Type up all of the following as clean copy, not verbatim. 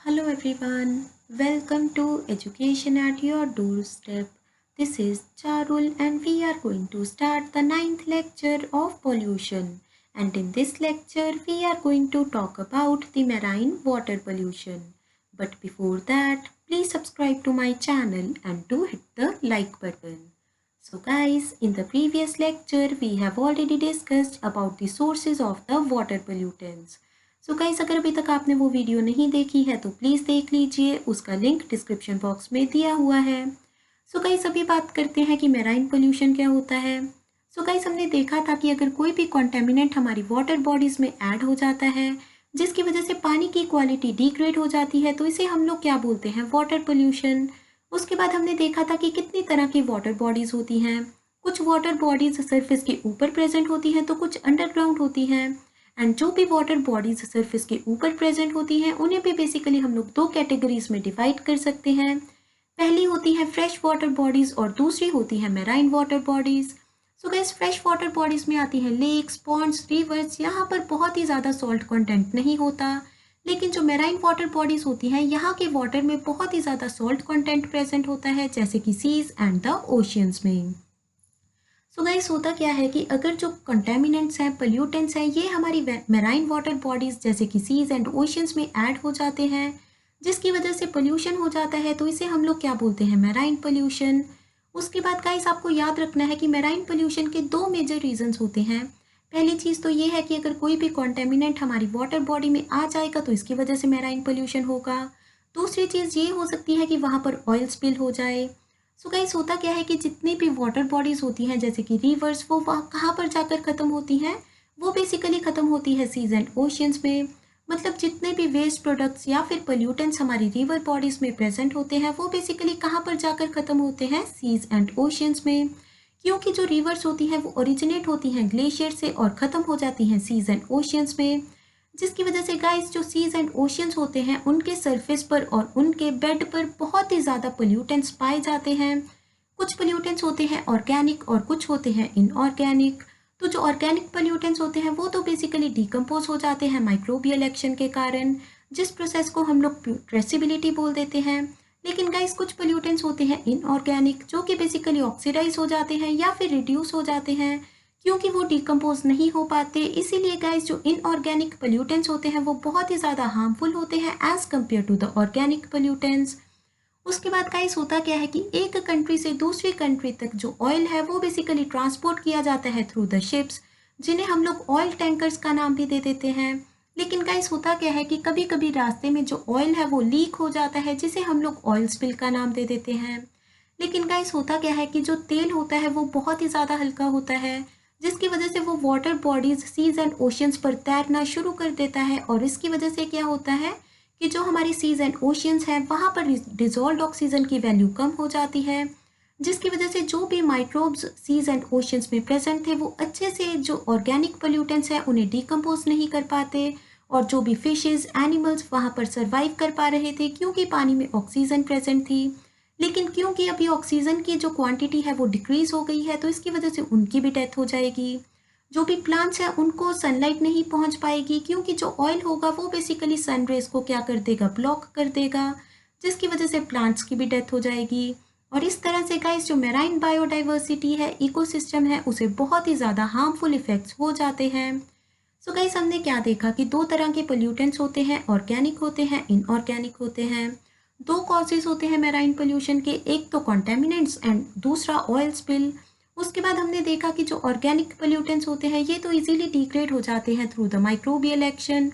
Hello everyone, welcome to Education at Your Doorstep. This is Charul and we are going to start the ninth lecture of pollution. And in this lecture, we are going to talk about the marine water pollution. But before that, please subscribe to my channel and do hit the like button. So guys, in the previous lecture, we have already discussed about the sources of the water pollutants. So guys अगर अभी तक आपने वो video नहीं देखी है तो please देख लीजिए, उसका लिंक डिस्क्रिप्शन बॉक्स में दिया हुआ है। सो गाइस अभी बात करते हैं कि मेराइन पोल्यूशन क्या होता है। सो गाइस हमने देखा था कि अगर कोई भी कॉन्टेमिनेंट हमारी वाटर बॉडीज़ में ऐड हो जाता है जिसकी वजह से पानी की क्वालिटी डिग्रेड हो जाती है तो इसे हम लोग क्या बोलते हैं, वाटर पोल्यूशन। उसके बाद हमने देखा था कि कितनी तरह की वाटर बॉडीज़ होती हैं। कुछ वाटर बॉडीज़ सरफेस के ऊपर प्रेजेंट होती हैं तो कुछ अंडरग्राउंड होती हैं। एंड जो भी वाटर बॉडीज सरफेस के ऊपर प्रेजेंट होती हैं उन्हें भी बेसिकली हम लोग दो कैटेगरीज में डिवाइड कर सकते हैं। पहली होती है फ्रेश वाटर बॉडीज और दूसरी होती है marine water bodies. So guys fresh water bodies में आती हैं लेक्स, पॉन्ड्स, रिवर्स। यहाँ पर बहुत ही ज़्यादा सॉल्ट कंटेंट नहीं होता, लेकिन जो मेराइन वाटर बॉडीज होती हैं यहाँ के वाटर में बहुत ही ज़्यादा सॉल्ट कंटेंट प्रेजेंट होता है, जैसे कि सीज एंड द ओशियंस में। सो गाइस होता क्या है कि अगर जो कंटेमिनेंट्स हैं, पोल्यूटेंट्स हैं, ये हमारी मेराइन वाटर बॉडीज जैसे कि सीज एंड ओशंस में ऐड हो जाते हैं जिसकी वजह से पोल्यूशन हो जाता है, तो इसे हम लोग क्या बोलते हैं, मेराइन पोल्यूशन। उसके बाद गाइस आपको याद रखना है कि मेराइन पोल्यूशन के दो मेजर रीजंस होते हैं। पहली चीज़ तो ये है कि अगर कोई भी कॉन्टेमिनेंट हमारी वाटर बॉडी में आ जाएगा तो इसकी वजह से मेराइन पोल्यूशन होगा। दूसरी चीज़ ये हो सकती है कि वहाँ पर ऑयल स्पिल हो जाए। सो गाइस होता क्या है कि जितनी भी वाटर बॉडीज होती हैं जैसे कि रिवर्स, वो वहाँ कहाँ पर जाकर ख़त्म होती हैं, वो बेसिकली ख़त्म होती है सीज एंड ओशियंस में। मतलब जितने भी वेस्ट प्रोडक्ट्स या फिर पोल्यूटेंट्स हमारी रिवर बॉडीज में प्रेजेंट होते हैं वो बेसिकली कहाँ पर जाकर ख़त्म होते हैं, सीज एंड ओशियंस में। क्योंकि जो रिवर्स होती हैं वो ओरिजिनेट होती हैं ग्लेशियर से और ख़त्म हो जाती हैं सीज एंड ओशियंस में, जिसकी वजह से गाइस जो सीज एंड ओशियंस होते हैं उनके सरफेस पर और उनके बेड पर बहुत ही ज़्यादा पोल्यूटेंट्स पाए जाते हैं। कुछ पोल्यूटेंट्स होते हैं ऑर्गेनिक और कुछ होते हैं इनऑर्गेनिक। तो जो ऑर्गेनिक पोल्यूटेंट्स होते हैं वो तो बेसिकली डिकम्पोज हो जाते हैं माइक्रोबियल एक्शन के कारण, जिस प्रोसेस को हम लोग ट्रेसिबिलिटी बोल देते हैं। लेकिन गाइस कुछ पोल्यूटेंट्स होते हैं इनऑर्गेनिक जो कि बेसिकली ऑक्सीडाइज हो जाते हैं या फिर रिड्यूस हो जाते हैं क्योंकि वो डिकम्पोज नहीं हो पाते। इसीलिए गाइस जो इनऑर्गेनिक पोल्यूटेंट्स होते हैं वो बहुत ही ज़्यादा हार्मफुल होते हैं as compared to the organic pollutants. उसके बाद गाइस होता क्या है कि एक कंट्री से दूसरी कंट्री तक जो ऑयल है वो बेसिकली ट्रांसपोर्ट किया जाता है थ्रू द शिप्स, जिन्हें हम लोग ऑयल टैंकर्स का नाम भी दे देते हैं। लेकिन गाइस होता क्या है कि कभी कभी रास्ते में जो ऑयल है वो लीक हो जाता है जिसे हम लोग ऑयल स्पिल का नाम दे देते हैं। लेकिन गाइस होता क्या है कि जो तेल होता है वो बहुत ही ज़्यादा हल्का होता है जिसकी वजह से वो water bodies seas and oceans पर तैरना शुरू कर देता है, और इसकी वजह से क्या होता है कि जो हमारी सीज एंड ओशियंस हैं वहाँ पर डिजोल्व ऑक्सीजन की वैल्यू कम हो जाती है, जिसकी वजह से जो भी माइक्रोब्स सीज एंड ओशियंस में प्रेजेंट थे वो अच्छे से जो ऑर्गेनिक पोल्यूटेंट्स हैं उन्हें डिकम्पोज नहीं कर पाते, और जो भी फिशेज, एनिमल्स वहाँ पर सर्वाइव कर पा रहे थे क्योंकि पानी में ऑक्सीजन प्रेजेंट थी। लेकिन क्योंकि अभी ऑक्सीजन की जो क्वांटिटी है वो डिक्रीज हो गई है तो इसकी वजह से उनकी भी डेथ हो जाएगी। जो भी प्लांट्स हैं उनको सनलाइट नहीं पहुंच पाएगी क्योंकि जो ऑयल होगा वो बेसिकली सन रेज को क्या कर देगा, ब्लॉक कर देगा, जिसकी वजह से प्लांट्स की भी डेथ हो जाएगी। और इस तरह से गाइस जो मेराइन बायोडाइवर्सिटी है, इकोसिस्टम है, उसे बहुत ही ज़्यादा हार्मफुल इफेक्ट्स हो जाते हैं। सो गाइस हमने क्या देखा कि दो तरह के पोल्यूटेंट्स होते हैं, ऑर्गेनिक होते हैं, इनऑर्गेनिक होते हैं। दो कॉजेज होते हैं मेराइन पोल्यूशन के, एक तो कॉन्टेमिनेंट्स एंड दूसरा ऑयल स्पिल। उसके बाद हमने देखा कि जो ऑर्गेनिक पोल्यूटेंट्स होते हैं ये तो इजीली डिग्रेड हो जाते हैं थ्रू द माइक्रोबियल एक्शन।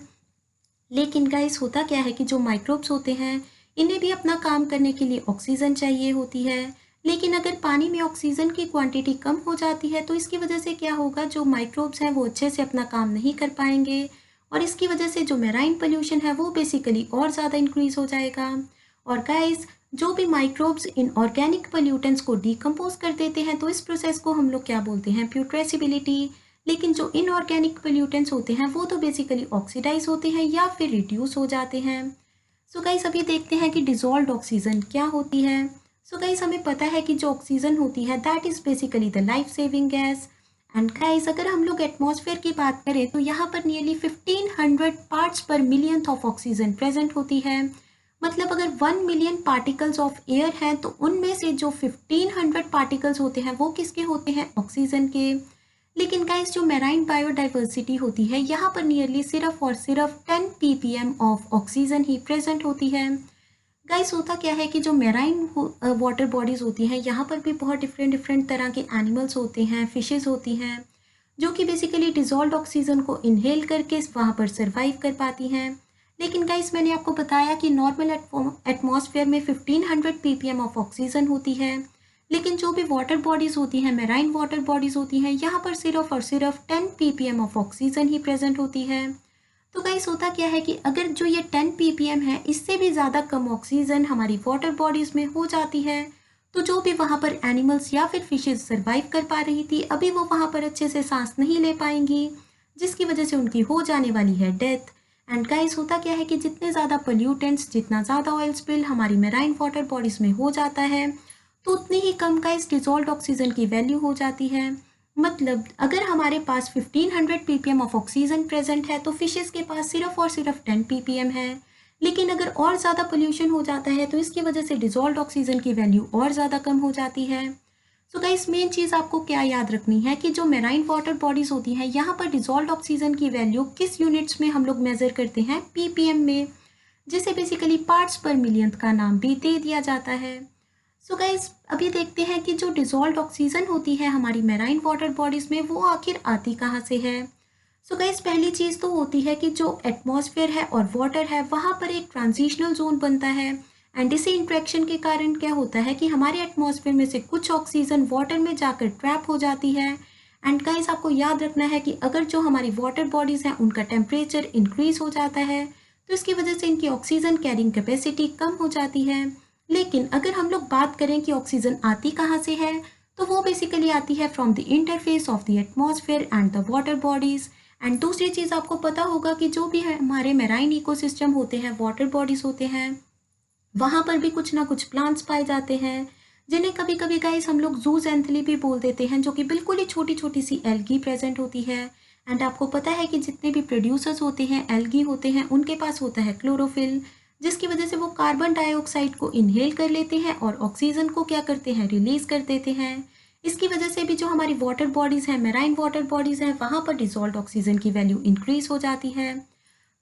लेकिन गाइस होता क्या है कि जो माइक्रोब्स होते हैं इन्हें भी अपना काम करने के लिए ऑक्सीजन चाहिए होती है। लेकिन अगर पानी में ऑक्सीजन की क्वांटिटी कम हो जाती है तो इसकी वजह से क्या होगा, जो माइक्रोब्स हैं वो अच्छे से अपना काम नहीं कर पाएंगे, और इसकी वजह से जो मेराइन पोल्यूशन है वो बेसिकली और ज़्यादा इंक्रीज हो जाएगा। और गाइस जो भी माइक्रोब्स इन ऑर्गेनिक पोल्यूटेंट्स को डिकम्पोज कर देते हैं तो इस प्रोसेस को हम लोग क्या बोलते हैं, प्यूट्रेसिबिलिटी। लेकिन जो इनऑर्गेनिक पोल्यूटेंट्स होते हैं वो तो बेसिकली ऑक्सीडाइज होते हैं या फिर रिड्यूस हो जाते हैं। सो गाइस अभी देखते हैं कि डिजोल्व्ड ऑक्सीजन क्या होती है। सो गाइस हमें पता है कि जो ऑक्सीजन होती है that is basically the life saving gas. And guys अगर हम लोग एटमॉस्फेयर की बात करें तो यहाँ पर नियरली 1500 पार्ट्स पर मिलियन ऑफ ऑक्सीजन प्रेजेंट होती है। मतलब अगर 1 मिलियन पार्टिकल्स ऑफ एयर हैं तो उनमें से जो 1500 पार्टिकल्स होते हैं वो किसके होते हैं, ऑक्सीजन के। लेकिन गाइस जो मैराइन बायोडाइवर्सिटी होती है यहाँ पर नियरली सिर्फ और सिर्फ 10 ppm of oxygen he present होती है। गाइस होता क्या है कि जो मैराइन वाटर बॉडीज होती हैं यहाँ पर भी बहुत डिफरेंट डिफरेंट तरह के एनिमल्स होते हैं, फिशेज होती हैं, जो कि बेसिकली डिजॉल्व ऑक्सीजन को इनहेल करके वहाँ पर सर्वाइव कर पाती हैं। लेकिन गाइस मैंने आपको बताया कि नॉर्मल एटमॉस्फेयर में 1500 ppm ऑफ ऑक्सीजन होती है, लेकिन जो भी वाटर बॉडीज़ होती हैं, मैराइन वाटर बॉडीज़ होती हैं, यहाँ पर सिर्फ और सिर्फ 10 ppm of oxygen he present होती है। तो गाइस होता क्या है कि अगर जो ये 10 ppm है इससे भी ज़्यादा कम ऑक्सीजन हमारी वाटर बॉडीज़ में हो जाती है, तो जो भी वहाँ पर एनिमल्स या फिर फिशेज सर्वाइव कर पा रही थी अभी वो वहाँ पर अच्छे से सांस नहीं ले पाएंगी, जिसकी वजह से उनकी हो जाने वाली है डेथ। एंड गाइस होता क्या है कि जितने ज़्यादा पोल्यूटेंट्स, जितना ज़्यादा ऑयल स्पिल हमारी मैराइन वाटर बॉडीज़ में हो जाता है तो उतनी ही कम गाइस डिजॉल्व ऑक्सीजन की वैल्यू हो जाती है। मतलब अगर हमारे पास 1500 ppm ऑफ ऑक्सीजन प्रेजेंट है तो फिशेस के पास सिर्फ और सिर्फ 10 ppm है। लेकिन अगर और ज़्यादा पोल्यूशन हो जाता है तो इसकी वजह से डिजॉल्व ऑक्सीजन की वैल्यू और ज़्यादा कम हो जाती है। सो गाइस मेन चीज़ आपको क्या याद रखनी है कि जो मैराइन वाटर बॉडीज़ होती हैं यहाँ पर डिजॉल्व ऑक्सीजन की वैल्यू किस यूनिट्स में हम लोग मेज़र करते हैं, ppm में, जिसे बेसिकली पार्ट्स पर मिलियंथ का नाम भी दे दिया जाता है। सो गाइस अभी देखते हैं कि जो डिजॉल्व ऑक्सीजन होती है हमारी मैराइन वाटर बॉडीज़ में वो आखिर आती कहाँ से है। सो गाइस पहली चीज़ तो होती है कि जो एटमॉस्फेयर है और वाटर है वहाँ पर एक ट्रांजिशनल जोन बनता है, एंड इसी इंट्रैक्शन के कारण क्या होता है कि हमारे एटमॉस्फेयर में से कुछ ऑक्सीजन वाटर में जाकर ट्रैप हो जाती है। एंड गाइस आपको याद रखना है कि अगर जो हमारी वाटर बॉडीज़ हैं उनका टेम्परेचर इंक्रीज हो जाता है तो इसकी वजह से इनकी ऑक्सीजन कैरिंग कैपेसिटी कम हो जाती है। लेकिन अगर हम लोग बात करें कि ऑक्सीजन आती कहाँ से है तो वो बेसिकली आती है from the interface of the atmosphere and the water bodies. And दूसरी चीज़ आपको पता होगा कि जो भी है हमारे मैराइन इकोसिस्टम होते हैं, वाटर बॉडीज़ होते हैं, वहाँ पर भी कुछ ना कुछ प्लांट्स पाए जाते हैं जिन्हें कभी कभी गाइस हम लोग जूज़ैंथली भी बोल देते हैं, जो कि बिल्कुल ही छोटी छोटी सी एल्गी प्रेजेंट होती है। एंड आपको पता है कि जितने भी प्रोड्यूसर्स होते हैं, एल्गी होते हैं, उनके पास होता है क्लोरोफिल, जिसकी वजह से वो कार्बन डाइऑक्साइड को इनहेल कर लेते हैं और ऑक्सीजन को क्या करते हैं, रिलीज कर देते हैं। इसकी वजह से भी जो हमारी वाटर बॉडीज़ हैं, मैराइन वाटर बॉडीज़ हैं, वहाँ पर डिसॉल्व्ड ऑक्सीजन की वैल्यू इंक्रीज हो जाती है।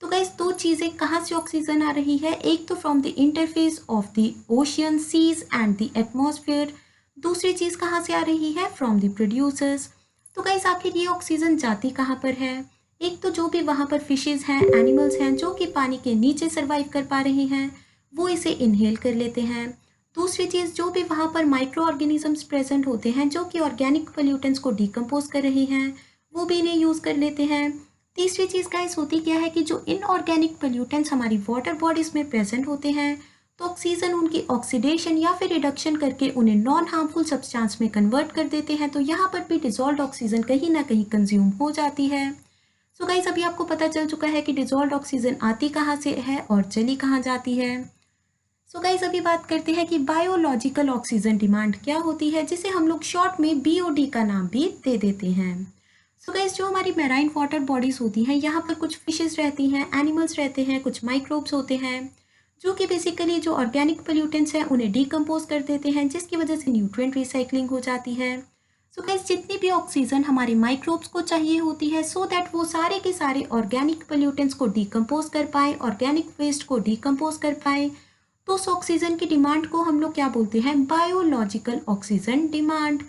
तो गाइस दो चीज़ें कहाँ से ऑक्सीजन आ रही है, एक तो from the interface of the ocean, seas and the atmosphere, दूसरी चीज़ कहाँ से आ रही है, फ्रॉम द प्रोड्यूसर्स। तो गाइस आखिर ये ऑक्सीजन जाती कहाँ पर है, एक तो जो भी वहाँ पर फिशेज हैं, एनिमल्स हैं जो कि पानी के नीचे सर्वाइव कर पा रहे हैं वो इसे इनहेल कर लेते हैं। दूसरी चीज़ जो भी वहाँ पर माइक्रो ऑर्गेनिजम्स प्रेजेंट होते हैं जो कि ऑर्गेनिक पोल्यूटेंट्स को डिकम्पोज कर रहे हैं वो भी इन्हें यूज़ कर लेते हैं। तीसरी चीज़ गाइस होती क्या है कि जो इनऑर्गेनिक पोल्यूटेंट्स हमारी वाटर बॉडीज़ में प्रेजेंट होते हैं तो ऑक्सीजन उनकी ऑक्सीडेशन या फिर रिडक्शन करके उन्हें नॉन हार्मफुल सब्सटेंस में कन्वर्ट कर देते हैं, तो यहाँ पर भी डिसॉल्व्ड ऑक्सीजन कहीं ना कहीं कंज्यूम हो जाती है। सो गाइस अभी आपको पता चल चुका है कि डिसॉल्व्ड ऑक्सीजन आती कहाँ से है और चली कहाँ जाती है। सो गाइस अभी बात करते हैं कि बायोलॉजिकल ऑक्सीजन डिमांड क्या होती है, जिसे हम लोग शॉर्ट में बीओडी का नाम भी दे देते हैं। सो गाइस जो हमारी मैराइन वाटर बॉडीज़ होती हैं यहाँ पर कुछ फिशेस रहती हैं, एनिमल्स रहते हैं, कुछ माइक्रोब्स होते हैं जो कि बेसिकली जो ऑर्गेनिक पोल्यूटेंट्स हैं उन्हें डिकम्पोज कर देते हैं, जिसकी वजह से न्यूट्रिएंट रिसाइकलिंग हो जाती है। सो गाइस जितनी भी ऑक्सीजन हमारे माइक्रोब्स को चाहिए होती है सो दैट वो सारे के सारे ऑर्गेनिक पोल्यूटेंट्स को डिकम्पोज कर पाएँ, ऑर्गेनिक वेस्ट को डिकम्पोज कर पाएँ, तो उस ऑक्सीजन की डिमांड को हम लोग क्या बोलते हैं, बायोलॉजिकल ऑक्सीजन डिमांड।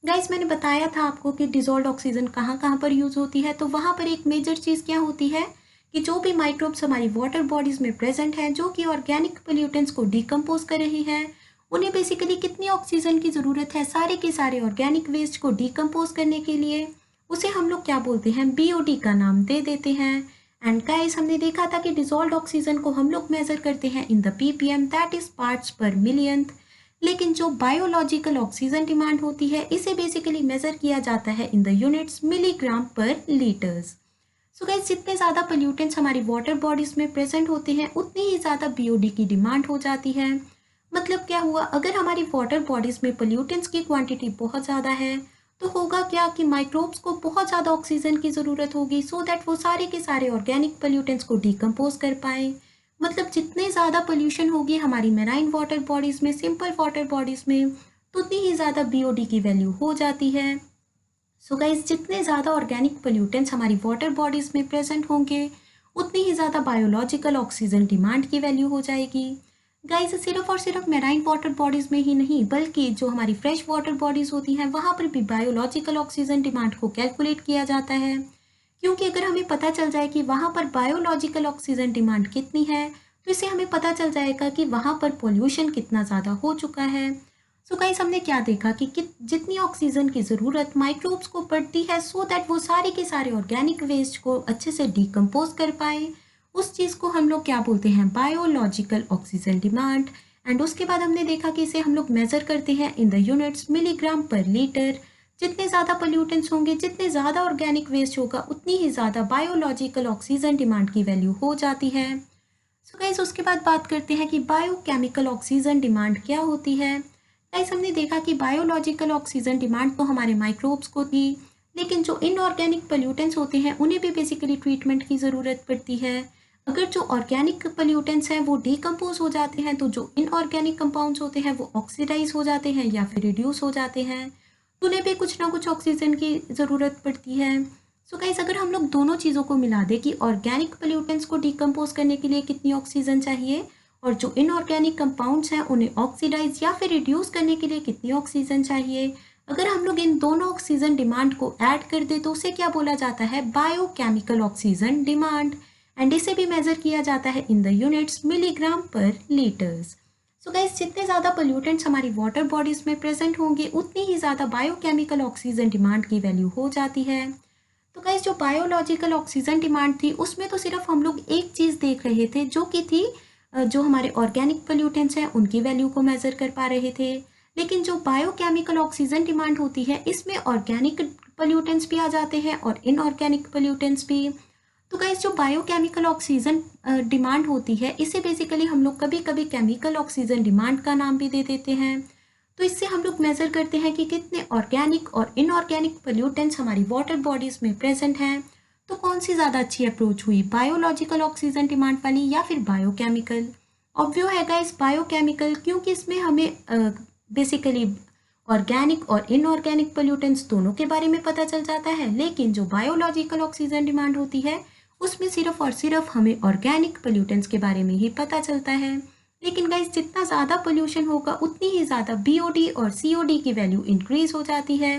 गाइस मैंने बताया था आपको कि डिसॉल्व्ड ऑक्सीजन कहाँ कहाँ पर यूज़ होती है, तो वहाँ पर एक मेजर चीज़ क्या होती है कि जो भी माइक्रोब्स हमारी वाटर बॉडीज़ में प्रेजेंट हैं जो कि ऑर्गेनिक पोल्यूटेंट्स को डिकम्पोज कर रही हैं, उन्हें बेसिकली कितनी ऑक्सीजन की ज़रूरत है सारे के सारे ऑर्गेनिक वेस्ट को डिकम्पोज करने के लिए, उसे हम लोग क्या बोलते हैं, बीओडी का नाम दे देते हैं। एंड गाइस हमने देखा था कि डिसॉल्व्ड ऑक्सीजन को हम लोग मेजर करते हैं in the ppm, that is parts पर मिलियंथ। लेकिन जो बायोलॉजिकल ऑक्सीजन डिमांड होती है इसे बेसिकली मेजर किया जाता है इन द यूनिट्स मिलीग्राम पर लीटर्स। सो गाइस जितने ज़्यादा पोल्यूटेंट्स हमारी वाटर बॉडीज़ में प्रेजेंट होते हैं उतनी ही ज़्यादा बीओडी की डिमांड हो जाती है। मतलब क्या हुआ, अगर हमारी वाटर बॉडीज़ में पोल्यूटेंट्स की क्वांटिटी बहुत ज़्यादा है तो होगा क्या कि माइक्रोब्स को बहुत ज़्यादा ऑक्सीजन की ज़रूरत होगी सो दैट वो सारे के सारे ऑर्गेनिक पोल्यूटेंट्स को डिकम्पोज कर पाएँ। मतलब जितने ज़्यादा पोल्यूशन होगी हमारी मेराइन वाटर बॉडीज़ में, सिंपल वाटर बॉडीज़ में, तो उतनी ही ज़्यादा बीओडी की वैल्यू हो जाती है। सो गाइस, जितने ज़्यादा ऑर्गेनिक पोल्यूटेंट्स हमारी वाटर बॉडीज़ में प्रेजेंट होंगे, उतनी ही ज़्यादा बायोलॉजिकल ऑक्सीजन डिमांड की वैल्यू हो जाएगी। गाइस, सिर्फ और सिर्फ मेराइन वाटर बॉडीज़ में ही नहीं, बल्कि जो हमारी फ्रेश वाटर बॉडीज़ होती हैं वहाँ पर भी बायोलॉजिकल ऑक्सीजन डिमांड को कैलकुलेट किया जाता है। क्योंकि अगर हमें पता चल जाए कि वहाँ पर बायोलॉजिकल ऑक्सीजन डिमांड कितनी है, तो इससे हमें पता चल जाएगा कि वहाँ पर पोल्यूशन कितना ज़्यादा हो चुका है। सो गाइस, हमने क्या देखा कि जितनी ऑक्सीजन की ज़रूरत माइक्रोब्स को पड़ती है सो दैट वो सारे के सारे ऑर्गेनिक वेस्ट को अच्छे से डिकम्पोज कर पाए, उस चीज़ को हम लोग क्या बोलते हैं, बायोलॉजिकल ऑक्सीजन डिमांड। एंड उसके बाद हमने देखा कि इसे हम लोग मेज़र करते हैं इन द यूनिट्स मिलीग्राम पर लीटर। जितने ज़्यादा पोल्यूटेंट्स होंगे, जितने ज़्यादा ऑर्गेनिक वेस्ट होगा, उतनी ही ज़्यादा बायोलॉजिकल ऑक्सीजन डिमांड की वैल्यू हो जाती है। सो गाइस, उसके बाद बात करते हैं कि बायोकेमिकल ऑक्सीजन डिमांड क्या होती है। गाइस, हमने देखा कि बायोलॉजिकल ऑक्सीजन डिमांड तो हमारे माइक्रोब्स को थी, लेकिन जो इनऑर्गेनिक पोल्यूटेंट्स होते हैं उन्हें भी बेसिकली ट्रीटमेंट की ज़रूरत पड़ती है। अगर जो ऑर्गेनिक पोल्यूटेंट्स हैं वो डिकम्पोज हो जाते हैं, तो जो इनऑर्गेनिक कंपाउंड्स होते हैं वो ऑक्सीडाइज हो जाते हैं या फिर रिड्यूस हो जाते हैं, तो उन्हें भी कुछ ना कुछ ऑक्सीजन की ज़रूरत पड़ती है। सो गाइस, अगर हम लोग दोनों चीज़ों को मिला दें कि ऑर्गेनिक पोल्यूटेंट्स को डिकम्पोज करने के लिए कितनी ऑक्सीजन चाहिए और जो इनऑर्गेनिक कंपाउंड्स हैं उन्हें ऑक्सीडाइज या फिर रिड्यूस करने के लिए कितनी ऑक्सीजन चाहिए, अगर हम लोग इन दोनों ऑक्सीजन डिमांड को ऐड कर दें तो उसे क्या बोला जाता है, बायोकेमिकल ऑक्सीजन डिमांड। एंड इसे भी मेजर किया जाता है इन द यूनिट्स मिलीग्राम पर लीटर्स। सो गाइस, जितने ज़्यादा पोल्यूटेंट्स हमारी वाटर बॉडीज़ में प्रेजेंट होंगे, उतनी ही ज़्यादा बायोकेमिकल ऑक्सीजन डिमांड की वैल्यू हो जाती है। तो गाइस, जो बायोलॉजिकल ऑक्सीजन डिमांड थी उसमें तो सिर्फ हम लोग एक चीज़ देख रहे थे, जो कि थी जो हमारे ऑर्गेनिक पोल्यूटेंट्स हैं उनकी वैल्यू को मेज़र कर पा रहे थे। लेकिन जो बायोकेमिकल ऑक्सीजन डिमांड होती है, इसमें ऑर्गेनिक पोल्यूटेंट्स भी आ जाते हैं और इनऑर्गेनिक पोल्यूटेंट्स भी। तो गाइस, जो बायोकेमिकल ऑक्सीजन डिमांड होती है, इसे बेसिकली हम लोग कभी कभी केमिकल ऑक्सीजन डिमांड का नाम भी दे देते हैं। तो इससे हम लोग मेज़र करते हैं कि कितने ऑर्गेनिक और इनऑर्गेनिक पोल्यूटेंट्स हमारी वाटर बॉडीज़ में प्रेजेंट हैं। तो कौन सी ज़्यादा अच्छी अप्रोच हुई, बायोलॉजिकल ऑक्सीजन डिमांड वाली या फिर बायोकेमिकल? ऑब्वियो है गाइस, बायोकेमिकल, क्योंकि इसमें हमें बेसिकली ऑर्गेनिक और इनऑर्गेनिक पोल्यूटेंट्स दोनों के बारे में पता चल जाता है। लेकिन जो बायोलॉजिकल ऑक्सीजन डिमांड होती है उसमें सिर्फ और सिर्फ हमें ऑर्गेनिक पोल्यूटेंट्स के बारे में ही पता चलता है। लेकिन गाइस, जितना ज़्यादा पोल्यूशन होगा उतनी ही ज़्यादा बीओडी और सीओडी की वैल्यू इंक्रीज हो जाती है।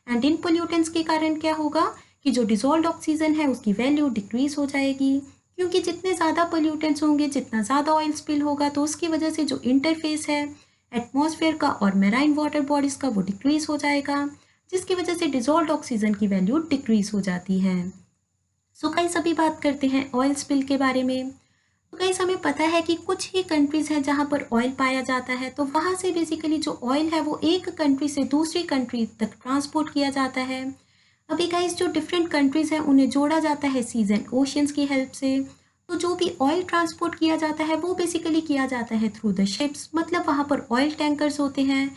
एंड इन पोल्यूटेंट्स के कारण क्या होगा कि जो डिसॉल्व्ड ऑक्सीजन है उसकी वैल्यू डिक्रीज हो जाएगी, क्योंकि जितने ज़्यादा पोल्यूटेंट्स होंगे, जितना ज़्यादा ऑयल स्पिल होगा, तो उसकी वजह से जो इंटरफेस है एटमॉस्फेयर का और मेराइन वाटर बॉडीज़ का वो डिक्रीज हो जाएगा, जिसकी वजह से डिसॉल्व्ड ऑक्सीजन की वैल्यू डिक्रीज हो जाती है। सो गाइस, अभी बात करते हैं ऑयल स्पिल के बारे में। तो गाइस, हमें पता है कि कुछ ही कंट्रीज़ हैं जहाँ पर ऑयल पाया जाता है, तो वहाँ से बेसिकली जो ऑयल है वो एक कंट्री से दूसरी कंट्री तक ट्रांसपोर्ट किया जाता है। अभी गाइस, जो डिफरेंट कंट्रीज़ हैं उन्हें जोड़ा जाता है सीज एंड ओशियंस की हेल्प से। तो जो भी ऑयल ट्रांसपोर्ट किया जाता है वो बेसिकली किया जाता है थ्रू द शिप्स, मतलब वहाँ पर ऑयल टैंकर्स होते हैं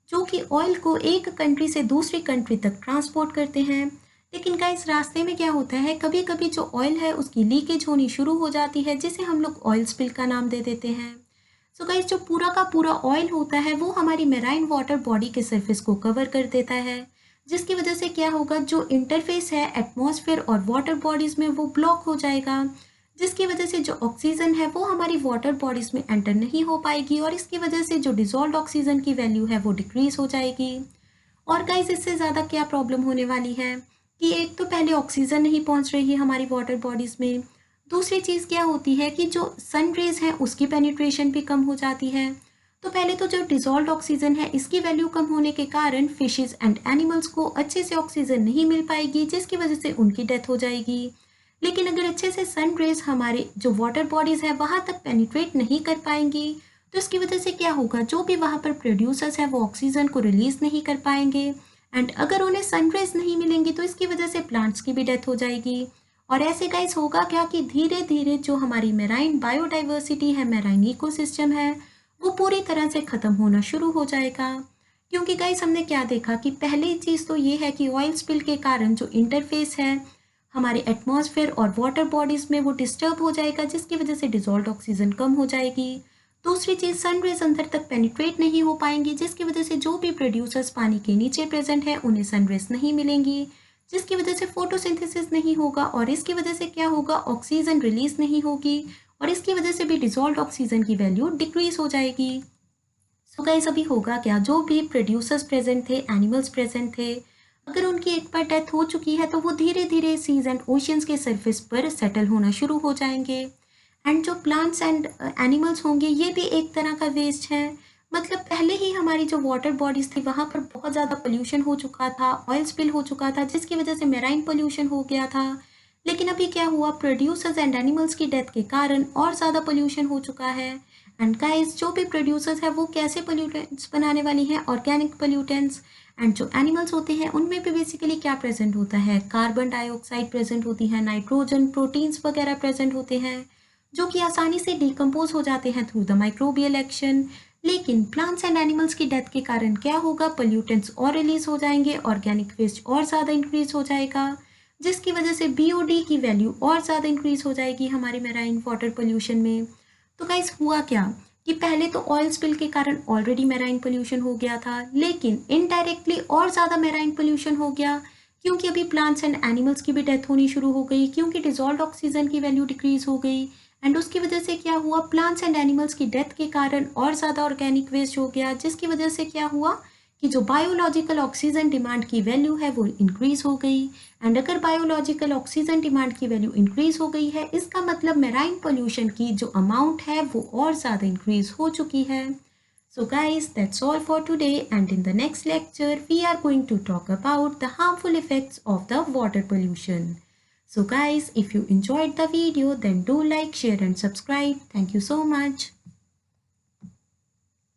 जो कि ऑयल को एक कंट्री से दूसरी कंट्री तक ट्रांसपोर्ट करते हैं। लेकिन गाइस, रास्ते में क्या होता है, कभी कभी जो ऑयल है उसकी लीकेज होनी शुरू हो जाती है, जिसे हम लोग ऑयल स्पिल का नाम दे देते हैं। सो गाइस, जो पूरा का पूरा ऑयल होता है वो हमारी मेराइन वाटर बॉडी के सरफेस को कवर कर देता है, जिसकी वजह से क्या होगा, जो इंटरफेस है एटमॉस्फेयर और वाटर बॉडीज़ में वो ब्लॉक हो जाएगा, जिसकी वजह से जो ऑक्सीजन है वो हमारी वाटर बॉडीज़ में एंटर नहीं हो पाएगी और इसकी वजह से जो डिसॉल्व्ड ऑक्सीजन की वैल्यू है वो डिक्रीज हो जाएगी। और गाइस, इससे ज़्यादा क्या प्रॉब्लम होने वाली है कि एक तो पहले ऑक्सीजन नहीं पहुंच रही है हमारी वाटर बॉडीज़ में, दूसरी चीज़ क्या होती है कि जो सन रेज है उसकी पेनिट्रेशन भी कम हो जाती है। तो पहले तो जो डिसॉल्व्ड ऑक्सीजन है इसकी वैल्यू कम होने के कारण फिशेस एंड एनिमल्स को अच्छे से ऑक्सीजन नहीं मिल पाएगी, जिसकी वजह से उनकी डेथ हो जाएगी। लेकिन अगर अच्छे से सन रेज हमारे जो वाटर बॉडीज़ है वहाँ तक पेनिट्रेट नहीं कर पाएंगी, तो इसकी वजह से क्या होगा, जो भी वहाँ पर प्रोड्यूसर्स है वो ऑक्सीजन को रिलीज़ नहीं कर पाएंगे। एंड अगर उन्हें सनरेज नहीं मिलेंगी तो इसकी वजह से प्लांट्स की भी डेथ हो जाएगी। और ऐसे गाइस होगा क्या कि धीरे धीरे जो हमारी मेराइन बायोडाइवर्सिटी है, मेराइन इकोसिस्टम है, वो पूरी तरह से ख़त्म होना शुरू हो जाएगा। क्योंकि गाइस, हमने क्या देखा कि पहली चीज़ तो ये है कि ऑयल स्पिल के कारण जो इंटरफेस है हमारे एटमॉस्फेयर और वाटर बॉडीज़ में वो डिस्टर्ब हो जाएगा, जिसकी वजह से डिज़ोल्व्ड ऑक्सीजन कम हो जाएगी। दूसरी चीज़, सनरेज अंदर तक पेनिट्रेट नहीं हो पाएंगी, जिसकी वजह से जो भी प्रोड्यूसर्स पानी के नीचे प्रेजेंट हैं उन्हें सनरेज नहीं मिलेंगी, जिसकी वजह से फोटोसिंथेसिस नहीं होगा और इसकी वजह से क्या होगा, ऑक्सीजन रिलीज नहीं होगी और इसकी वजह से भी डिज़ोल्व्ड ऑक्सीजन की वैल्यू डिक्रीज हो जाएगी। सो गाइस, अभी होगा क्या, जो भी प्रोड्यूसर्स प्रेजेंट थे, एनिमल्स प्रेजेंट थे, अगर उनकी एक बार डेथ हो चुकी है तो वो धीरे धीरे सीज एंड ओशियंस के सरफेस पर सेटल होना शुरू हो जाएंगे। एंड जो प्लांट्स एंड एनिमल्स होंगे ये भी एक तरह का वेस्ट है। मतलब पहले ही हमारी जो वाटर बॉडीज थी वहाँ पर बहुत ज़्यादा पोल्यूशन हो चुका था, ऑयल स्पिल हो चुका था, जिसकी वजह से मेराइन पोल्यूशन हो गया था। लेकिन अभी क्या हुआ, प्रोड्यूसर्स एंड एनिमल्स की डेथ के कारण और ज़्यादा पोल्यूशन हो चुका है। एंड गाइस, जो भी प्रोड्यूसर्स है वो कैसे पोल्यूटेंट्स बनाने वाली हैं, ऑर्गेनिक पोल्यूटेंट्स। एंड जो एनिमल्स होते हैं उनमें भी बेसिकली क्या प्रेजेंट होता है, कार्बन डाइऑक्साइड प्रेजेंट होती है, नाइट्रोजन, प्रोटीन्स वगैरह प्रेजेंट होते हैं, जो कि आसानी से डिकम्पोज हो जाते हैं थ्रू द माइक्रोबियल एक्शन। लेकिन प्लांट्स एंड एनिमल्स की डेथ के कारण क्या होगा, पोल्यूटेंट्स और रिलीज हो जाएंगे, ऑर्गेनिक वेस्ट और ज़्यादा इंक्रीज हो जाएगा, जिसकी वजह से BOD की वैल्यू और ज़्यादा इंक्रीज हो जाएगी हमारे मैराइन वाटर पोल्यूशन में। तो गाइस, हुआ क्या कि पहले तो ऑयल स्पिल के कारण ऑलरेडी मैराइन पोल्यूशन हो गया था, लेकिन इनडायरेक्टली और ज़्यादा मैराइन पोल्यूशन हो गया क्योंकि अभी प्लांट्स एंड एनिमल्स की भी डेथ होनी शुरू हो गई, क्योंकि डिजॉल्व्ड ऑक्सीजन की वैल्यू डिक्रीज हो गई। एंड उसकी वजह से क्या हुआ, प्लांट्स एंड एनिमल्स की डेथ के कारण और ज़्यादा ऑर्गेनिक वेस्ट हो गया, जिसकी वजह से क्या हुआ कि जो बायोलॉजिकल ऑक्सीजन डिमांड की वैल्यू है वो इंक्रीज हो गई। एंड अगर बायोलॉजिकल ऑक्सीजन डिमांड की वैल्यू इंक्रीज हो गई है, इसका मतलब मैराइन पोल्यूशन की जो अमाउंट है वो और ज़्यादा इंक्रीज हो चुकी है। So guys, that's all for today, and in the next lecture we are going to talk about the harmful effects of the water pollution. So guys, if you enjoyed the video then do like, share and subscribe. Thank you so much.